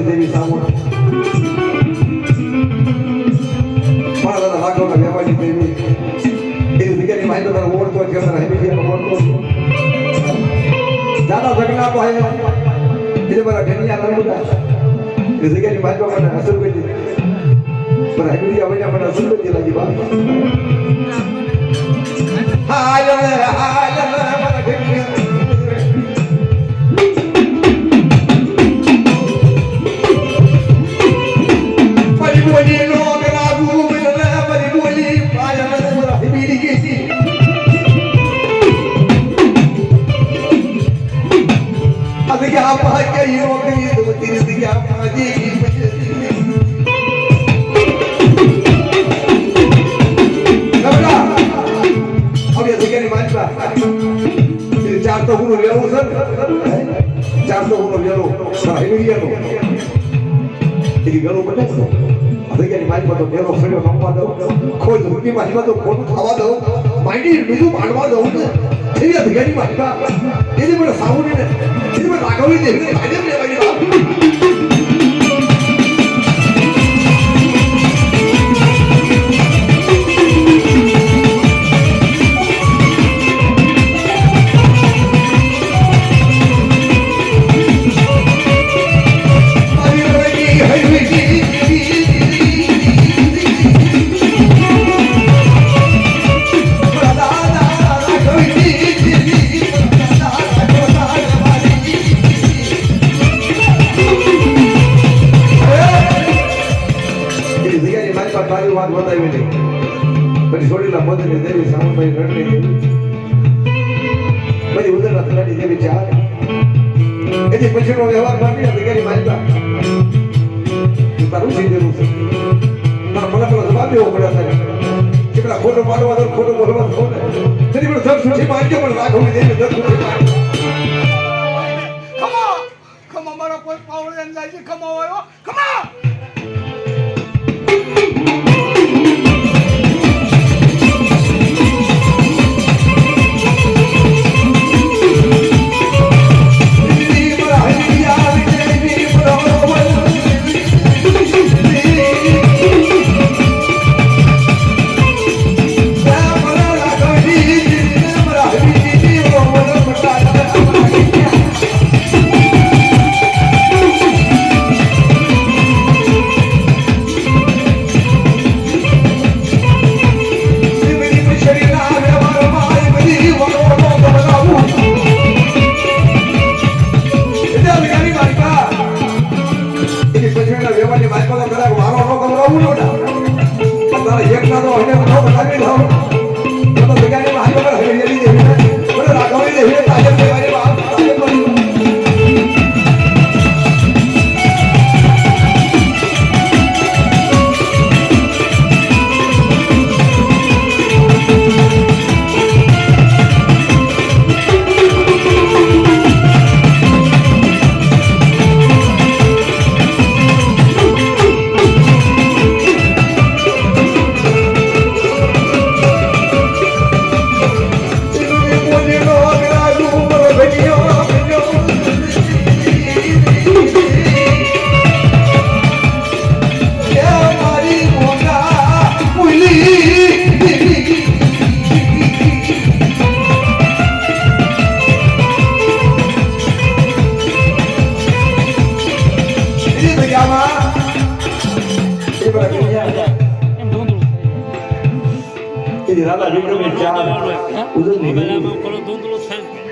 દેવી સામું મારા રાખોના વ્યવહારની દેવી એ જગ્યાની માહિતી તારે ઓળખતો છે તારા હેબીડિયા ઓળખતો જાના જગના તો હે એટલે મારા ઘેનિયા નરમુદા એ જગ્યાની માહિતી મને અસર કરી પણ હેબીડિયા વયા મને અસર કરી લાગી બા હાય હાય મારા ઘેનિયા ચાર તો હું લેવું સર ચાર તો હું લેવું હેબીડિયાનો એ ગળો બને અધ્યાની મારી તો બેરો સડ્યો નમવા દઉં કોઈ રૂપી મારી તો ખોટું ખાવા દઉં માઇડી બીજું માંડવા દઉં ને એવી અધ્યાની મારી એની મને સાવડી ને એની મને રાગવી દે આજે લેવાની વાત વાત બતાવી નહીં પછી છોડીલા મોદની દેવી સામભાઈ રણની દેવી પછી ઉદરના તલાટી દેવી ચાર એથી પછીનો વ્યવહાર બાકી અધિકારી માનતા તારું સીધેલું છે મારા મને પેલો જવાબ દેવો પડે છે કે પેલા ખોટો પાડવા દો ખોટો બોલવા દો ને તેની પણ ધર સુઠી માનજો પણ રાખવી દેવી ધર સુઠી માનજો ખમા મારા કોઈ પાવડે અંદાજે ખમા આવ્યો ખમા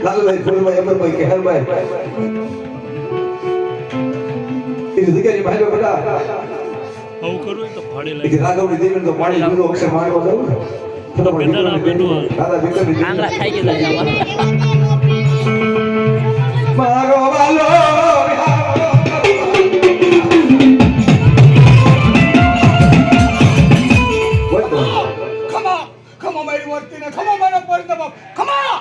લાલભાઈ ફૂલભાઈ અમરભાઈ કેહરભાઈ એ જગ્યાની ભાઈઓ બધા આવું કરું તો ફાડી લાગે રાઘવની દેવીને તો પાણી પીધો અક્ષર મારવા દઉં દાદા વિક્રમની આંગળા ખાઈ ગયા મારો વાલો ખમા મારી વર્તી ને ખમા મારો પર દબાવ ખમા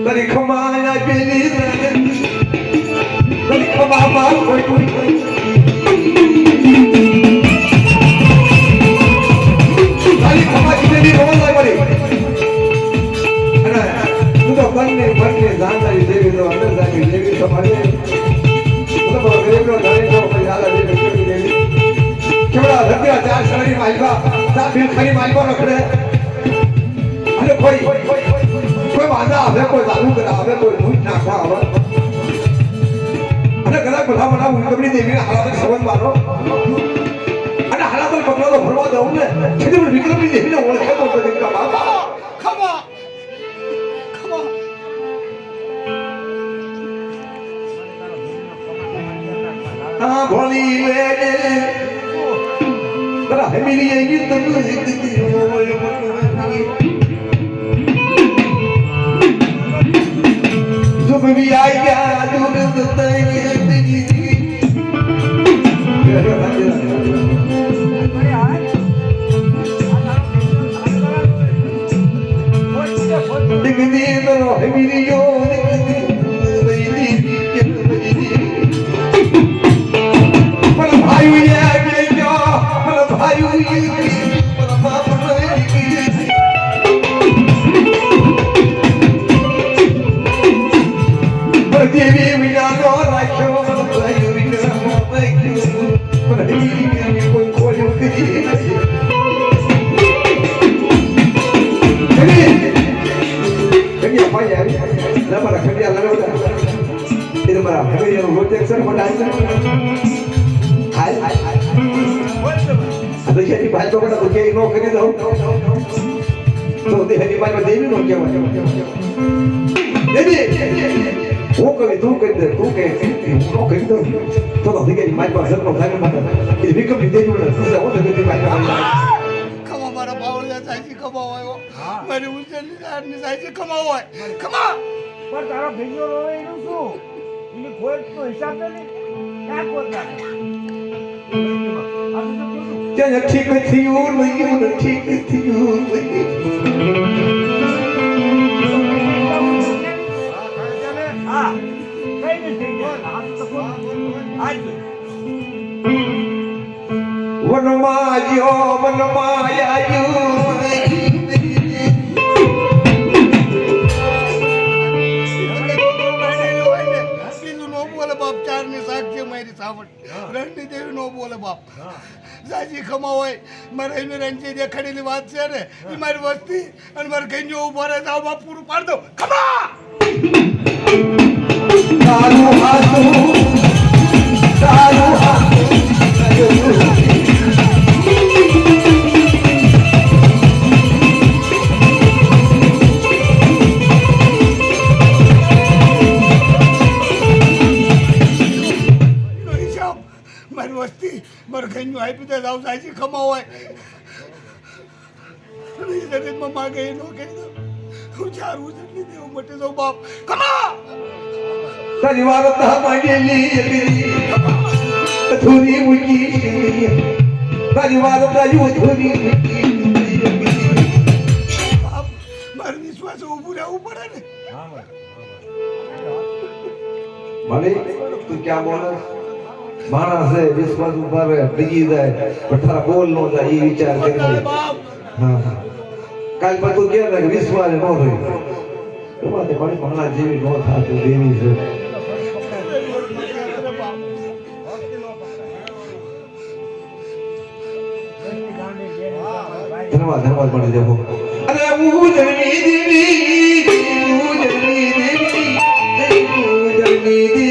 તરી ખમાયા પેલી તરી ખમા કોઈ જીવડા રત્યા ચાર શરીર માલવા ચાર બિલખરી માલવા રખડે અને કોઈ વાંધા આવે કોઈ ચાલુ કરા આવે કોઈ ભૂત નાખવા આવે અને કદાચ બધા બધા ઉલકમણી દેવીને હાલાત સંબંધ મારો અને હાલાત પગલો તો ફરવા દઉં ને છેલ્લે વિક્રમની દેવીને ઓળખે તો બાબા ખમા ખમા આ ભોળી લે તરા હેમિલી એ ગીત તો જો બી આઈ ગયા દૂર તઈ દિગદી તો હેમિલી યો દેવી વિના રાખ્યો કોઈ ખોલ્યું દેવી નો કહેવાય હું કહી તું કહી દે તું કહે હું ન કહી દઉં તો અધિકારી મારી પાસે નો થાય માટે એ વિકમ લીધે જ હું અધિકારી મારી ખમા મારા બાવળિયા સાચી ખમાવો આવ્યો મારી ઉંચેની જાતની સાચી ખમાવો હોય ખમા પણ તારો ભીંગો રોવે એનું શું એની ખોટનો હિસાબ તો નહીં ક્યાં ખોટ રાખે ત્યાં ઠીક થયું નહીં ઠીક થયું હા કઈ નથી આ તો આજ વનમાં જ્યો વનમાં આવ્યું બાપ ચાર ની સાક્ષી મારી સાવટ રણની દેવી નો બોલે બાપ જાજી ખમા હોય મારે એને રણજી દેખાડેલી વાત છે ને એ મારી વસ્તી અને મારે ઘરનો ઉભો રહે જાવ બાપ પૂરું પાડ દો ખમા તારું હાથું મારી વસ્તી મારે ઘરનું આપી દે જાવ જાજી ખમા હોય શરીરમાં માગે એ નો કહી દો હું ચાર ઉજળી દેવું મટી જાઉં બાપ ખમા તારી વારતા માંગેલી અધૂરી મૂકી તારી વારતા અધૂરી બાપ મારે વિશ્વાસ ઊભું રહેવું પડે ને મને તું ક્યાં બોલે માણસ વિશ્વાસ ઉપર ડીગી જાય પણ તારા બોલ નો જાય એ વિચાર કરી બાપ હા કાલ પર તું કે વિશ્વાસ નો રહ્યો તમારે મારી ભણા જેવી નો થાતું દેવી છે ધન્યવાદ મળી દેવો અરે ઉજળની દેવી ઉજળની દેવી ઉજળની